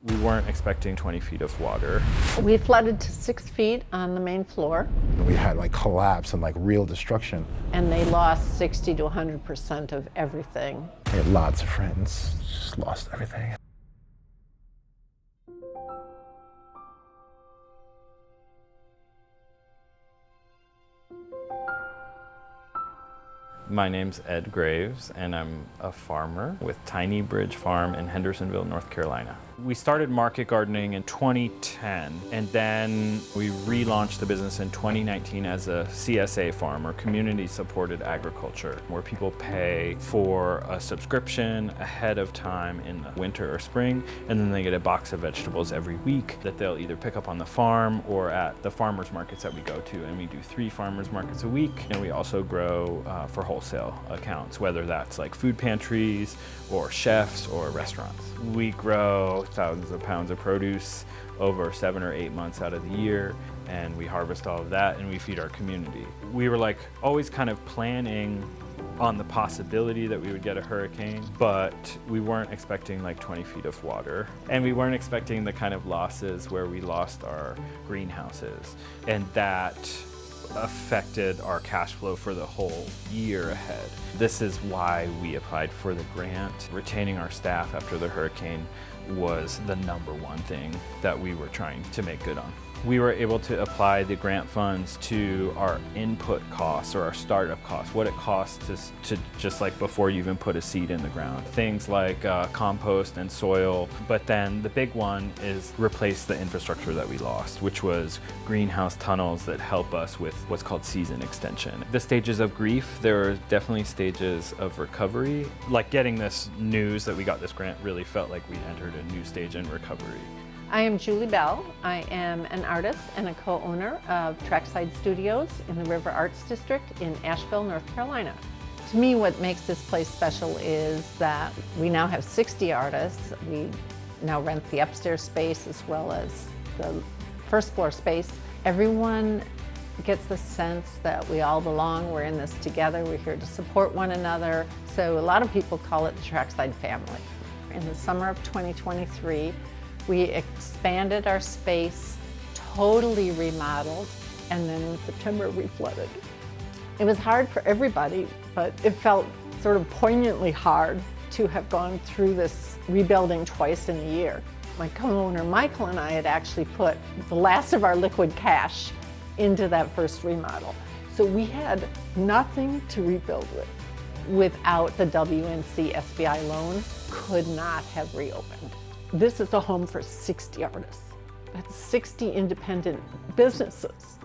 We weren't expecting 20 feet of water. We flooded to 6 feet on the main floor. We had collapse and real destruction. And they lost 60 to 100% of everything. I had lots of friends, just lost everything. My name's Ed Graves, and I'm a farmer with Tiny Bridge Farm in Hendersonville, North Carolina. We started market gardening in 2010, and then we relaunched the business in 2019 as a CSA farm, or community supported agriculture, where people pay for a subscription ahead of time in the winter or spring, and then they get a box of vegetables every week that they'll either pick up on the farm or at the farmers markets that we go to. And we do 3 farmers markets a week, and we also grow for wholesale accounts, whether that's like food pantries or chefs or restaurants. We grow thousands of pounds of produce over 7 or 8 months out of the year, and we harvest all of that and we feed our community. We were always kind of planning on the possibility that we would get a hurricane, but we weren't expecting 20 feet of water. And we weren't expecting the kind of losses where we lost our greenhouses, and that affected our cash flow for the whole year ahead. This is why we applied for the grant. Retaining our staff after the hurricane was the #1 thing that we were trying to make good on. We were able to apply the grant funds to our input costs, or our startup costs, what it costs to just before you even put a seed in the ground. Things like compost and soil, but then the big one is replace the infrastructure that we lost, which was greenhouse tunnels that help us with what's called season extension. The stages of grief, there are definitely stages of recovery. Getting this news that we got this grant really felt like we entered a new stage in recovery. I am Julie Bell. I am an artist and a co-owner of Trackside Studios in the River Arts District in Asheville, North Carolina. To me, what makes this place special is that we now have 60 artists. We now rent the upstairs space as well as the first floor space. Everyone gets the sense that we all belong. We're in this together. We're here to support one another. So a lot of people call it the Trackside family. In the summer of 2023, we expanded our space, totally remodeled, and then in September we flooded. It was hard for everybody, but it felt sort of poignantly hard to have gone through this rebuilding twice in a year. My co-owner Michael and I had actually put the last of our liquid cash into that first remodel. So we had nothing to rebuild with. Without the WNC SBI loan, could not have reopened. This is a home for 60 artists. That's 60 independent businesses.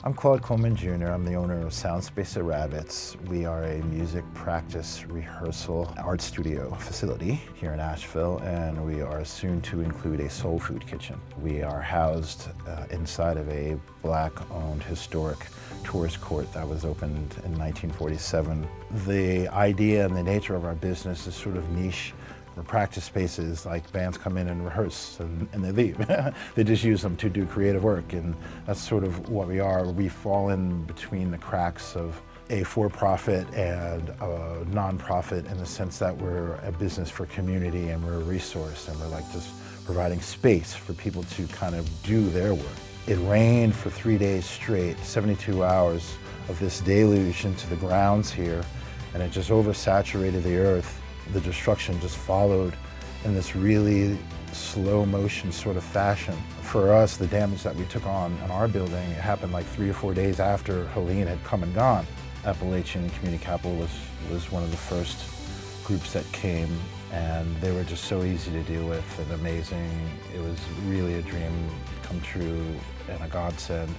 I'm Claude Coleman Jr. I'm the owner of Soundspace at Rabbits. We are a music practice, rehearsal, art studio facility here in Asheville, and we are soon to include a soul food kitchen. We are housed inside of a Black-owned historic tourist court that was opened in 1947. The idea and the nature of our business is sort of niche. We're practice spaces, bands come in and rehearse and they leave. They just use them to do creative work, and that's sort of what we are. We fall in between the cracks of a for-profit and a non-profit, in the sense that we're a business for community and we're a resource, and we're just providing space for people to kind of do their work. It rained for 3 days straight, 72 hours of this deluge into the grounds here, and it just oversaturated the earth. The destruction just followed in this really slow motion sort of fashion. For us, the damage that we took on our building, it happened 3 or 4 days after Helene had come and gone. Appalachian Community Capital was one of the first groups that came, and they were just so easy to deal with and amazing. It was really a dream come true and a godsend.